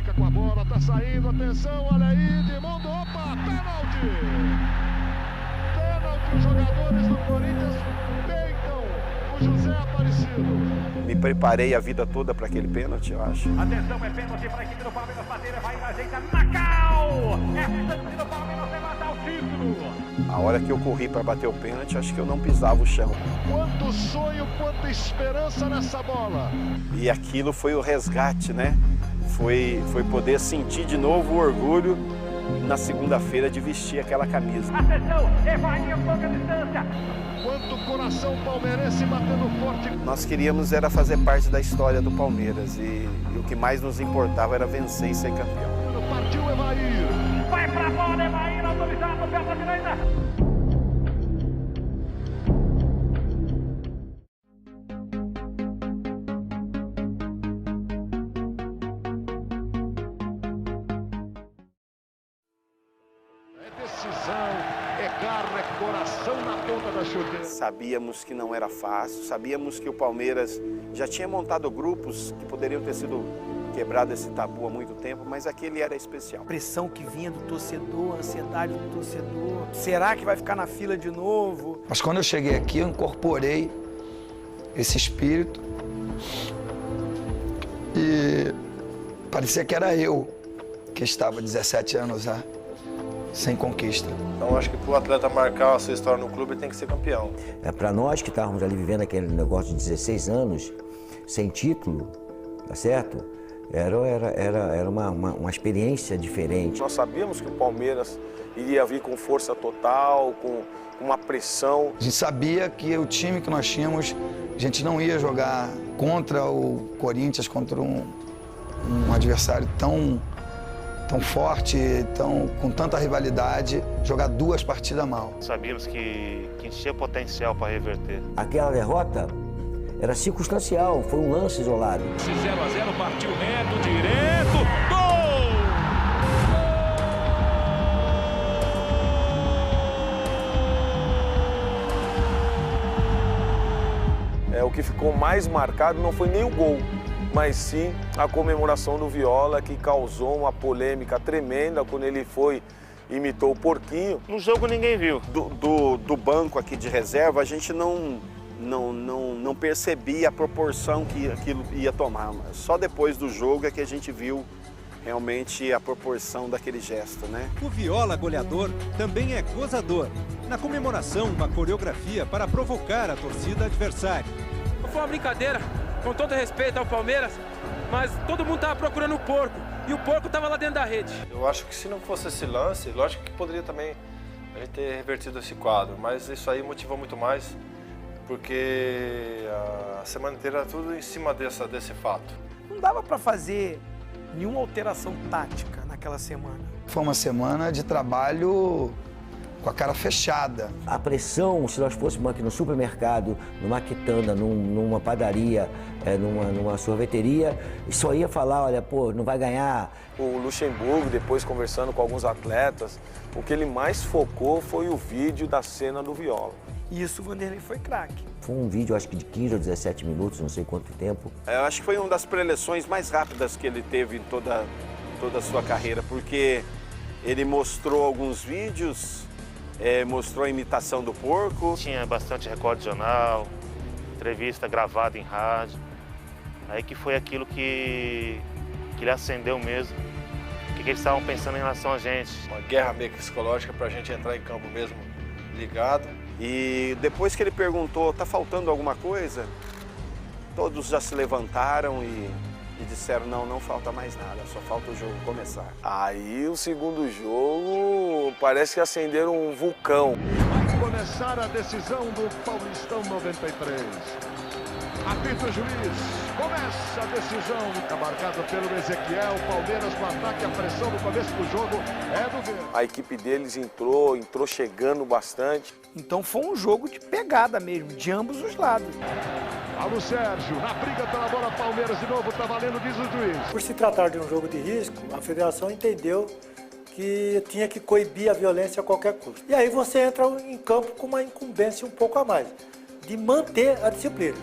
fica com a bola, tá saindo, atenção, olha aí, Edmundo, opa, pênalti! Pênalti, os jogadores do Corinthians peitam o José Aparecido. Me preparei a vida toda para aquele pênalti, eu acho. Atenção, é pênalti para a equipe do Palmeiras, bater, vai ajeita Macau! É chance do Palmeiras levantar o título! A hora que eu corri para bater o pênalti, acho que eu não pisava o chão. Quanto sonho, quanta esperança nessa bola! E aquilo foi o resgate, né? Foi poder sentir de novo o orgulho na segunda-feira de vestir aquela camisa. Atenção, Evair, pouca distância! Quanto coração palmeirense batendo forte! Nós queríamos era fazer parte da história do Palmeiras e o que mais nos importava era vencer e ser campeão. Partiu Evair! Vai pra bola, Evair, autorizado, pé pra direita! Coração na ponta da chuteira. Sabíamos que não era fácil, sabíamos que o Palmeiras já tinha montado grupos que poderiam ter sido quebrado esse tabu há muito tempo, mas aquele era especial. A pressão que vinha do torcedor, a ansiedade do torcedor. Será que vai ficar na fila de novo? Mas quando eu cheguei aqui, eu incorporei esse espírito e parecia que era eu que estava 17 anos já sem conquista. Então acho que para o atleta marcar a sua história no clube, ele tem que ser campeão. Para nós que estávamos ali vivendo aquele negócio de 16 anos, sem título, tá certo? Era uma experiência diferente. Nós sabíamos que o Palmeiras iria vir com força total, com uma pressão. A gente sabia que o time que nós tínhamos, a gente não ia jogar contra o Corinthians, contra um adversário tão forte, com tanta rivalidade, jogar duas partidas mal. Sabíamos que tinha potencial para reverter. Aquela derrota era circunstancial, foi um lance isolado. 0-0, partiu reto, direto, gol! O que ficou mais marcado não foi nem o gol, mas sim a comemoração do Viola, que causou uma polêmica tremenda quando ele imitou o porquinho. No jogo ninguém viu. Do banco aqui de reserva, a gente não percebia a proporção que aquilo ia tomar. Mas só depois do jogo é que a gente viu realmente a proporção daquele gesto, né? O Viola goleador também é gozador. Na comemoração, uma coreografia para provocar a torcida adversária. Foi uma brincadeira, com todo respeito ao Palmeiras, mas todo mundo estava procurando o porco, e o porco estava lá dentro da rede. Eu acho que se não fosse esse lance, lógico que poderia também a gente ter revertido esse quadro, mas isso aí motivou muito mais, porque a semana inteira era tudo em cima desse fato. Não dava para fazer nenhuma alteração tática naquela semana. Foi uma semana de trabalho com a cara fechada. A pressão, se nós fôssemos aqui no supermercado, numa quitanda, numa padaria, numa sorveteria, só ia falar, olha, pô, não vai ganhar. O Luxemburgo, depois conversando com alguns atletas, o que ele mais focou foi o vídeo da cena do Viola. Isso, o Vanderlei foi craque. Foi um vídeo, acho que de 15 ou 17 minutos, não sei quanto tempo. Eu acho que foi uma das preleções mais rápidas que ele teve em toda a sua carreira, porque ele mostrou alguns vídeos, mostrou a imitação do porco. Tinha bastante recorde de jornal, entrevista gravada em rádio. Aí que foi aquilo que ele acendeu mesmo. O que eles estavam pensando em relação a gente. Uma guerra meio psicológica para a gente entrar em campo mesmo ligado. E depois que ele perguntou, tá faltando alguma coisa? Todos já se levantaram e disseram, não falta mais nada, só falta o jogo começar. Aí o segundo jogo parece que acenderam um vulcão. Vai começar a decisão do Paulistão 93. Apita o juiz, começa a decisão. Marcado pelo Ezequiel, Palmeiras no ataque, a pressão no começo do jogo é do Verde. A equipe deles entrou chegando bastante. Então foi um jogo de pegada mesmo, de ambos os lados. Alô Sérgio, na briga pela bola, Palmeiras de novo, tá valendo, diz o juiz. Por se tratar de um jogo de risco, a federação entendeu que tinha que coibir a violência a qualquer custo. E aí você entra em campo com uma incumbência um pouco a mais, de manter a disciplina.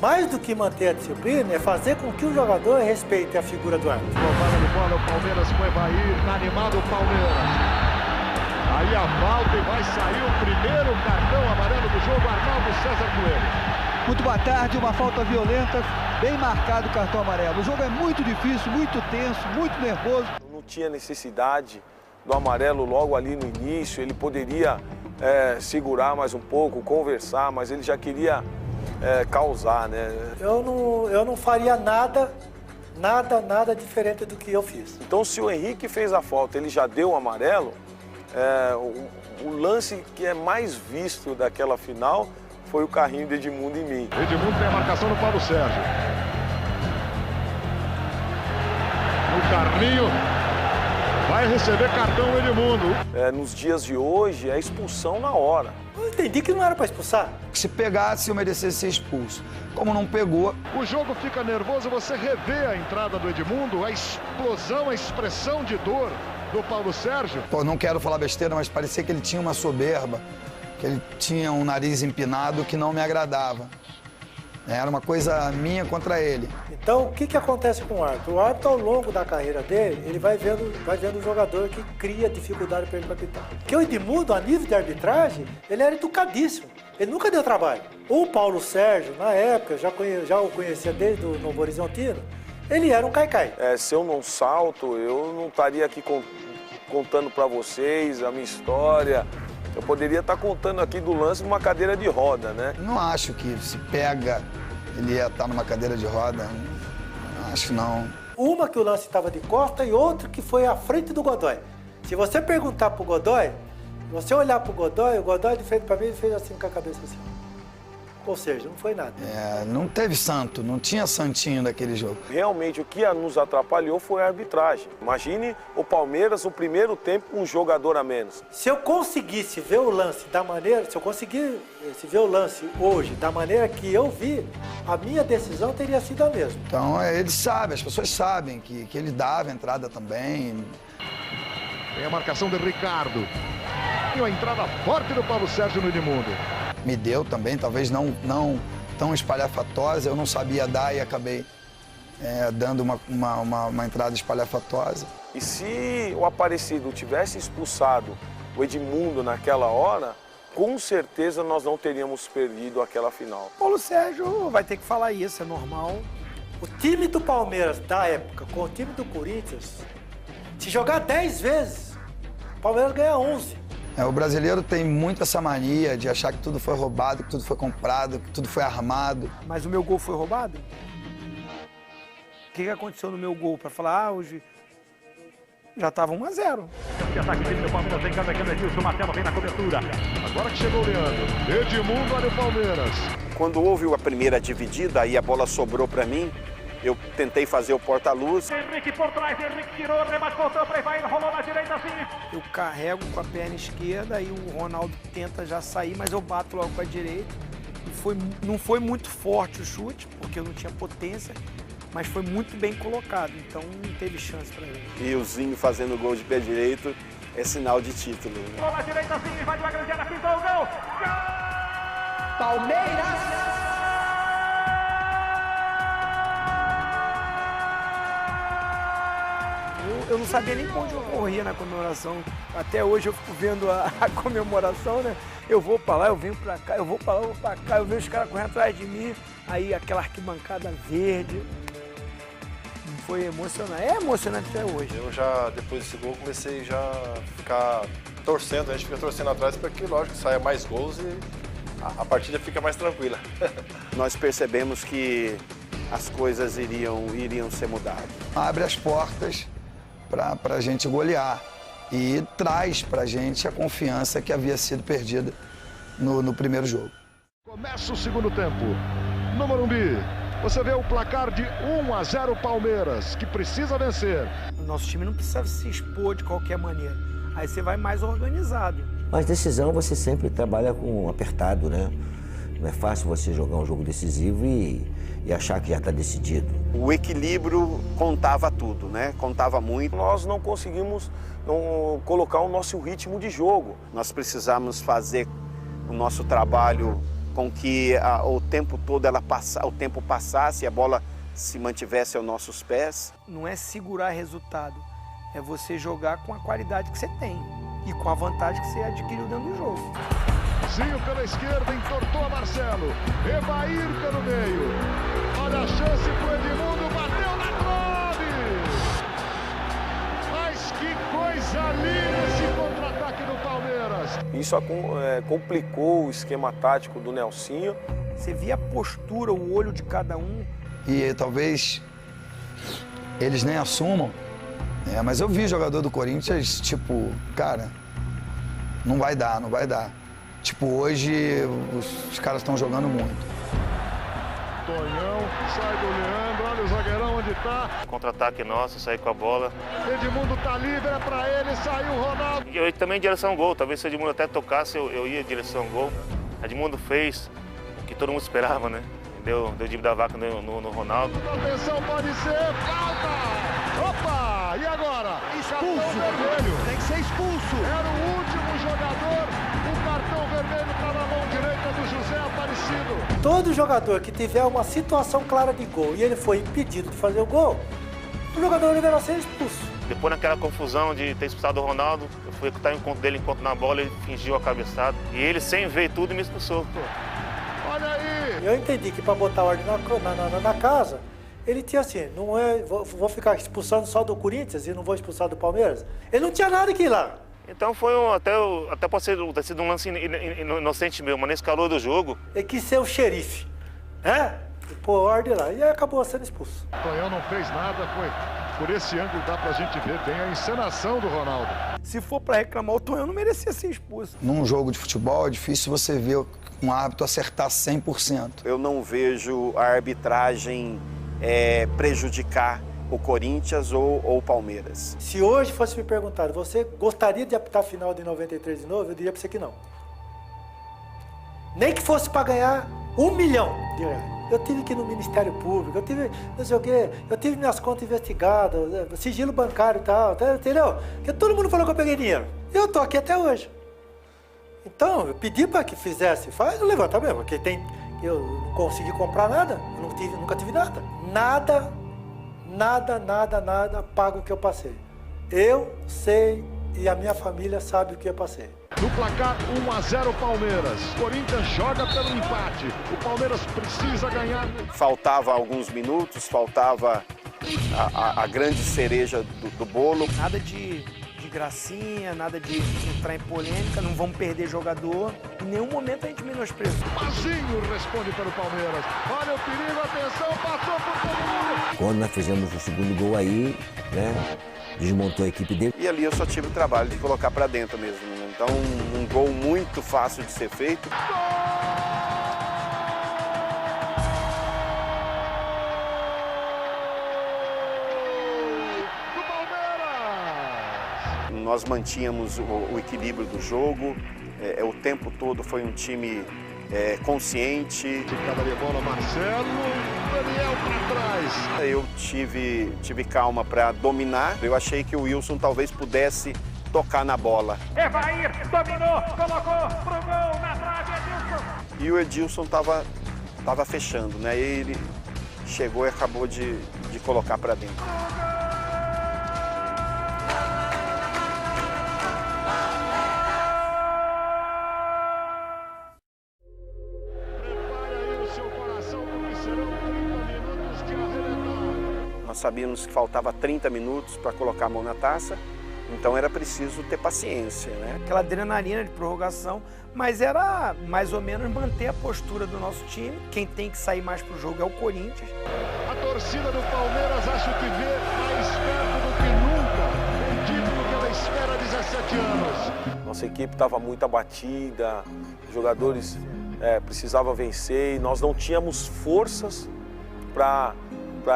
Mais do que manter a disciplina, é fazer com que o jogador respeite a figura do árbitro. Roubada de bola, o Palmeiras com o Evair, tá animado o Palmeiras. Aí a falta e vai sair o primeiro cartão amarelo do jogo, Arnaldo César Coelho. Muito boa tarde, uma falta violenta, bem marcado o cartão amarelo. O jogo é muito difícil, muito tenso, muito nervoso. Não tinha necessidade do amarelo logo ali no início, ele poderia segurar mais um pouco, conversar, mas ele já queria causar, né? Eu não faria nada diferente do que eu fiz. Então, se o Henrique fez a falta, ele já deu o amarelo, o lance que é mais visto daquela final foi o carrinho de Edmundo em mim. Edmundo tem a marcação do Paulo Sérgio. O Carlinho vai receber cartão Edmundo. Nos dias de hoje, é expulsão na hora. Eu entendi que não era para expulsar. Se pegasse, eu merecesse ser expulso. Como não pegou... O jogo fica nervoso, você revê a entrada do Edmundo, a explosão, a expressão de dor do Paulo Sérgio. Pô, não quero falar besteira, mas parecia que ele tinha uma soberba, que ele tinha um nariz empinado que não me agradava. Era uma coisa minha contra ele. Então, o que acontece com o árbitro? O árbitro, ao longo da carreira dele, ele vai vendo o jogador que cria dificuldade para ele apitar. Porque o Edmundo, a nível de arbitragem, ele era educadíssimo. Ele nunca deu trabalho. O Paulo Sérgio, na época, já o conhecia desde o Novo Horizontino, ele era um caicai. Se eu não salto, eu não estaria aqui contando para vocês a minha história. Eu poderia estar contando aqui do lance numa cadeira de roda, né? Não acho que se pega, ele ia estar numa cadeira de roda. Não acho não. Uma que o lance estava de costa e outra que foi à frente do Godoy. Se você perguntar pro Godoy, se você olhar pro Godoy, o Godoy de frente para mim, ele fez assim com a cabeça assim. Ou seja, não foi nada. Não teve santo, não tinha santinho naquele jogo. Realmente, o que nos atrapalhou foi a arbitragem. Imagine o Palmeiras, no primeiro tempo, um jogador a menos. Se eu conseguisse ver o lance da maneira, se eu conseguisse ver o lance hoje da maneira que eu vi, a minha decisão teria sido a mesma. Então, eles sabem, as pessoas sabem que ele dava entrada também. Tem a marcação de Ricardo. E a entrada forte do Paulo Sérgio no Edmundo. Me deu também, talvez não tão espalhafatosa, eu não sabia dar e acabei dando uma entrada espalhafatosa. E se o Aparecido tivesse expulsado o Edmundo naquela hora, com certeza nós não teríamos perdido aquela final. Paulo Sérgio vai ter que falar isso, é normal. O time do Palmeiras da época com o time do Corinthians, se jogar 10 vezes, o Palmeiras ganha 11. O brasileiro tem muito essa mania de achar que tudo foi roubado, que tudo foi comprado, que tudo foi armado. Mas o meu gol foi roubado? O que aconteceu no meu gol? Para falar, hoje já estava 1-0. Esse ataque do Palmeiras vem carregando Edilson, Marcelo vem na cobertura. Agora que chegou o Leandro. Edmundo, olha o Palmeiras. Quando houve a primeira dividida, aí a bola sobrou para mim. Eu tentei fazer o porta-luz. Henrique por trás, Henrique tirou, remate, voltou para Evair, rolou na direita assim. Eu carrego com a perna esquerda, aí o Ronaldo tenta já sair, mas eu bato logo com a direita. Não foi muito forte o chute, porque eu não tinha potência, mas foi muito bem colocado, então não teve chance para ele. E o Zinho fazendo gol de pé direito é sinal de título. Né? Rolou na direita assim, vai de uma grande área, pintou o gol. Palmeiras! Eu não sabia nem onde eu corria na comemoração. Até hoje eu fico vendo a comemoração, né? Eu vou pra lá, eu venho pra cá, eu vou pra lá, eu vou pra cá, eu vejo os caras correndo atrás de mim. Aí aquela arquibancada verde. Foi emocionante. É emocionante até hoje. Eu já, depois desse gol, comecei já a ficar torcendo. A gente fica torcendo atrás para que, lógico, saia mais gols e a partida fica mais tranquila. Nós percebemos que as coisas iriam ser mudadas. Abre as portas para a gente golear e traz para a gente a confiança que havia sido perdida no primeiro jogo. Começa o segundo tempo. No Morumbi, você vê o placar de 1-0 Palmeiras, que precisa vencer. O nosso time não precisa se expor de qualquer maneira. Aí você vai mais organizado. Mas decisão você sempre trabalha com apertado, né? Não é fácil você jogar um jogo decisivo e achar que já está decidido. O equilíbrio contava tudo, né? Contava muito. Nós não conseguimos colocar o nosso ritmo de jogo. Nós precisamos fazer o nosso trabalho com que o tempo todo o tempo passasse e a bola se mantivesse aos nossos pés. Não é segurar resultado, é você jogar com a qualidade que você tem e com a vantagem que você adquiriu dentro do jogo. Zinho pela esquerda, entortou a Marcelo. Evair pelo meio. Olha a chance pro Edmundo, bateu na trave! Mas que coisa linda esse contra-ataque do Palmeiras! Isso complicou o esquema tático do Nelsinho. Você via a postura, o olho de cada um. E talvez eles nem assumam, mas eu vi jogador do Corinthians, tipo, cara, não vai dar. Tipo, hoje os caras estão jogando muito. Tonhão, sai do Leandro, olha o zagueirão onde tá. Contra-ataque nosso, sair com a bola. Edmundo tá livre, é pra ele, saiu o Ronaldo. E eu também em direção ao gol, talvez se o Edmundo até tocasse, eu ia em direção ao gol. Edmundo fez o que todo mundo esperava, né? Deu dívida da vaca no Ronaldo. Atenção, pode ser, falta! Opa! E agora? Expulso! Vermelho. Tem que ser expulso! Era o último jogador, o cartão vermelho está na mão direita do José Aparecido. Todo jogador que tiver uma situação clara de gol e ele foi impedido de fazer o gol, o jogador deverá ser expulso. Depois naquela confusão de ter expulsado o Ronaldo, eu fui escutar o encontro dele enquanto na bola, ele fingiu a cabeçada. E ele, sem ver tudo, me expulsou. Olha aí! Eu entendi que para botar ordem na casa, ele tinha assim, não é, vou ficar expulsando só do Corinthians e não vou expulsar do Palmeiras. Ele não tinha nada que ir lá. Então foi até pode ter sido um lance inocente meu, mas nesse calor do jogo... Ele quis ser o xerife, né? E pôr ordem lá, e aí acabou sendo expulso. Tonhão não fez nada, foi por esse ângulo dá pra gente ver bem a encenação do Ronaldo. Se for pra reclamar, o Tonhão não merecia ser expulso. Num jogo de futebol é difícil você ver um árbitro acertar 100%. Eu não vejo a arbitragem prejudicar o Corinthians ou o Palmeiras. Se hoje fosse me perguntado, você gostaria de apitar a final de 93 de novo? Eu diria pra você que não. Nem que fosse para ganhar R$1 milhão de reais. Eu tive que ir no Ministério Público, eu tive, não sei o quê, eu tive minhas contas investigadas, sigilo bancário e tal, entendeu? Porque todo mundo falou que eu peguei dinheiro. Eu tô aqui até hoje. Então, eu pedi para que fizesse, faz o levantamento, porque eu não consegui comprar nada, eu nunca tive nada. Nada paga o que eu passei. Eu sei e a minha família sabe o que eu passei. No placar 1-0 Palmeiras. Corinthians joga pelo empate. O Palmeiras precisa ganhar. Faltava alguns minutos, faltava a grande cereja do bolo. Nada de gracinha, nada de entrar em polêmica, não vamos perder jogador. Em nenhum momento a gente menospreza. Mazinho responde pelo Palmeiras. Olha o perigo, atenção, passou por todo mundo. Quando nós fizemos o segundo gol aí, né, desmontou a equipe dele. E ali eu só tive o trabalho de colocar pra dentro mesmo. Então, um gol muito fácil de ser feito. Nós mantínhamos o equilíbrio do jogo, o tempo todo foi um time consciente. Ficava de bola Marcelo, Daniel para trás. Eu tive calma para dominar, eu achei que o Wilson talvez pudesse tocar na bola. Evair dominou, colocou pro gol na trave, Edilson. E o Edilson tava fechando, né? Ele chegou e acabou de colocar para dentro. Nós sabíamos que faltava 30 minutos para colocar a mão na taça, então era preciso ter paciência, né? Aquela adrenalina de prorrogação, mas era mais ou menos manter a postura do nosso time. Quem tem que sair mais pro jogo é o Corinthians. A torcida do Palmeiras acho que vê mais perto do que nunca o título que ela espera há 17 anos. Nossa equipe estava muito abatida, os jogadores precisavam vencer e nós não tínhamos forças para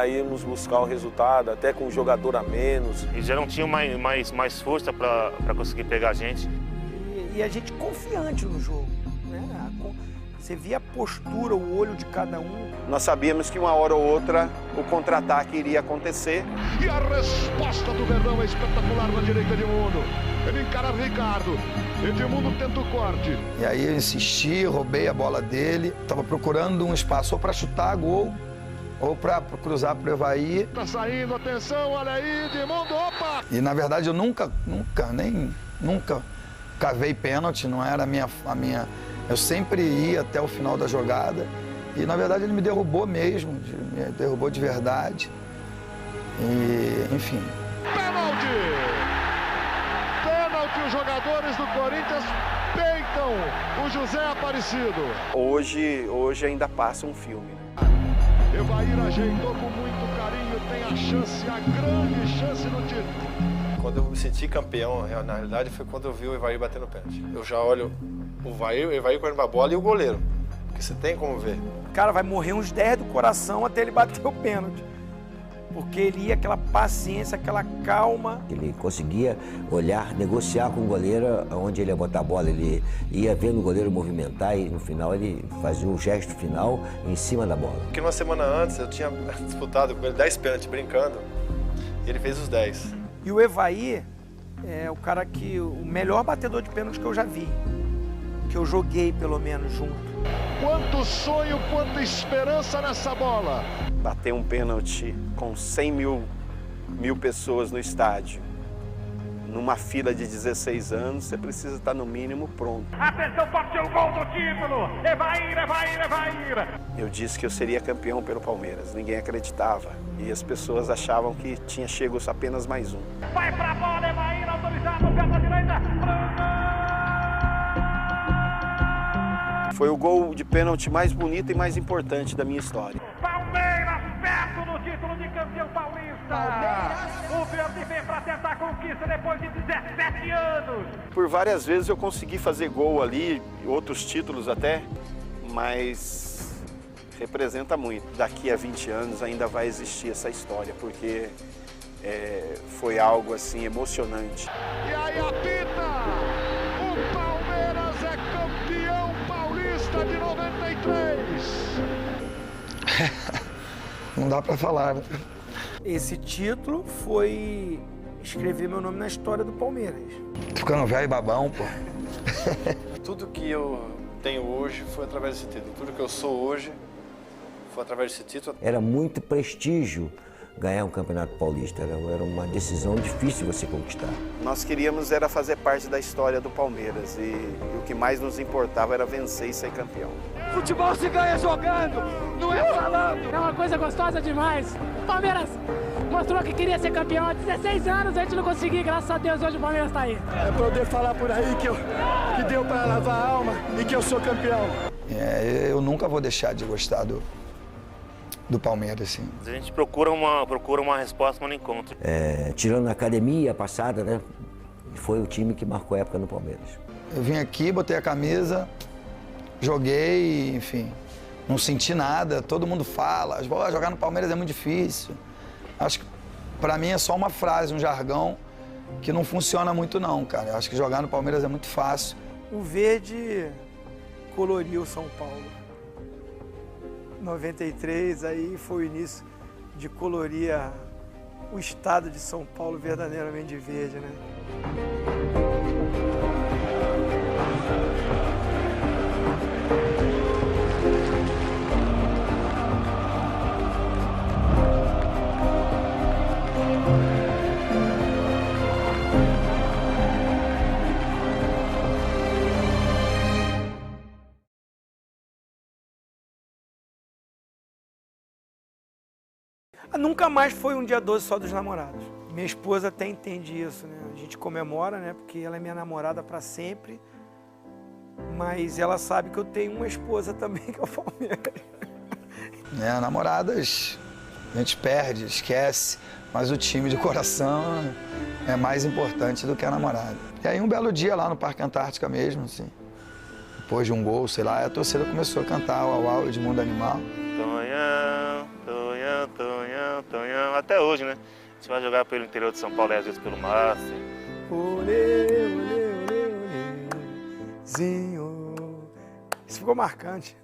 irmos buscar o resultado, até com um jogador a menos. Eles já não tinham mais força para conseguir pegar a gente. E a gente confiante no jogo, né? Você via a postura, o olho de cada um. Nós sabíamos que uma hora ou outra o contra-ataque iria acontecer. E a resposta do Verdão é espetacular na direita de Mundo. Ele encara Ricardo. Edmundo tenta o corte. E aí eu insisti, roubei a bola dele. Estava procurando um espaço ou para chutar gol ou para cruzar para o Evaí. Tá saindo, atenção, olha aí, Edmundo, opa! E na verdade eu nunca cavei pênalti, não era a minha... Eu sempre ia até o final da jogada. E na verdade ele me derrubou mesmo, me derrubou de verdade. E, enfim. Pênalti! Pênalti, os jogadores do Corinthians peitam o José Aparecido. Hoje ainda passa um filme. Evair ajeitou com muito carinho, tem a chance, a grande chance no título. Quando eu me senti campeão, na realidade, foi quando eu vi o Evair batendo pênalti. Eu já olho o Evair correndo a bola e o goleiro, porque você tem como ver. O cara vai morrer uns 10 do coração até ele bater o pênalti. Porque ele ia aquela paciência, aquela calma. Ele conseguia olhar, negociar com o goleiro onde ele ia botar a bola. Ele ia vendo o goleiro movimentar e no final ele fazia um gesto final em cima da bola. Porque uma semana antes eu tinha disputado com ele 10 pênaltis brincando e ele fez os 10. E o Evaí é o cara o melhor batedor de pênalti que eu já vi. Que eu joguei pelo menos junto. Quanto sonho, quanta esperança nessa bola. Bater um pênalti com 100 mil pessoas no estádio, numa fila de 16 anos, você precisa estar no mínimo pronto. Atenção, pode ser o gol do título! Evair, Evair, Evair! Eu disse que eu seria campeão pelo Palmeiras, ninguém acreditava. E as pessoas achavam que tinha chego apenas mais um. Vai pra bola, Evair, autorizado, pé da direita! Foi o gol de pênalti mais bonito e mais importante da minha história. Palmeiras perto do título de campeão paulista. Palmeiras. O Verde vem para tentar a conquista depois de 17 anos. Por várias vezes eu consegui fazer gol ali, outros títulos até, mas representa muito. Daqui a 20 anos ainda vai existir essa história, porque foi algo assim emocionante. E aí apita! O Palmeiras é campeão paulista de 93! Não dá pra falar. Esse título foi escrever meu nome na história do Palmeiras. Tô ficando velho e babão, pô. Tudo que eu tenho hoje foi através desse título. Tudo que eu sou hoje foi através desse título. Era muito prestígio ganhar um campeonato paulista. Era uma decisão difícil de você conquistar. Nós queríamos era fazer parte da história do Palmeiras e o que mais nos importava era vencer e ser campeão. Futebol se ganha jogando, não é falando. É uma coisa gostosa demais. O Palmeiras mostrou que queria ser campeão há 16 anos, a gente não conseguiu, graças a Deus hoje o Palmeiras está aí. É poder falar por aí que deu para lavar a alma e que eu sou campeão. Eu nunca vou deixar de gostar do Palmeiras, assim. A gente procura uma resposta, mas não encontra. Tirando a academia passada, né? Foi o time que marcou a época no Palmeiras. Eu vim aqui, botei a camisa, joguei, enfim, não senti nada. Todo mundo fala, jogar no Palmeiras é muito difícil. Acho que pra mim é só uma frase, um jargão que não funciona muito não, cara. Eu acho que jogar no Palmeiras é muito fácil. O verde coloriu São Paulo. 93, aí foi o início de colorir o estado de São Paulo verdadeiramente de verde, né? Nunca mais foi um dia 12 só dos namorados. Minha esposa até entende isso, né? A gente comemora, né? Porque ela é minha namorada para sempre. Mas ela sabe que eu tenho uma esposa também, que é o Palmeiras. Namoradas, a gente perde, esquece. Mas o time de coração é mais importante do que a namorada. E aí um belo dia lá no Parque Antártica mesmo, assim. Depois de um gol, sei lá, a torcida começou a cantar o Au Edmundo Animal. Tonhão, Tonhão, Tonhão, Tonhão. Até hoje, né? A gente vai jogar pelo interior de São Paulo e às vezes pelo Master. Olê, olê, olê, olê, zinho. Isso ficou marcante.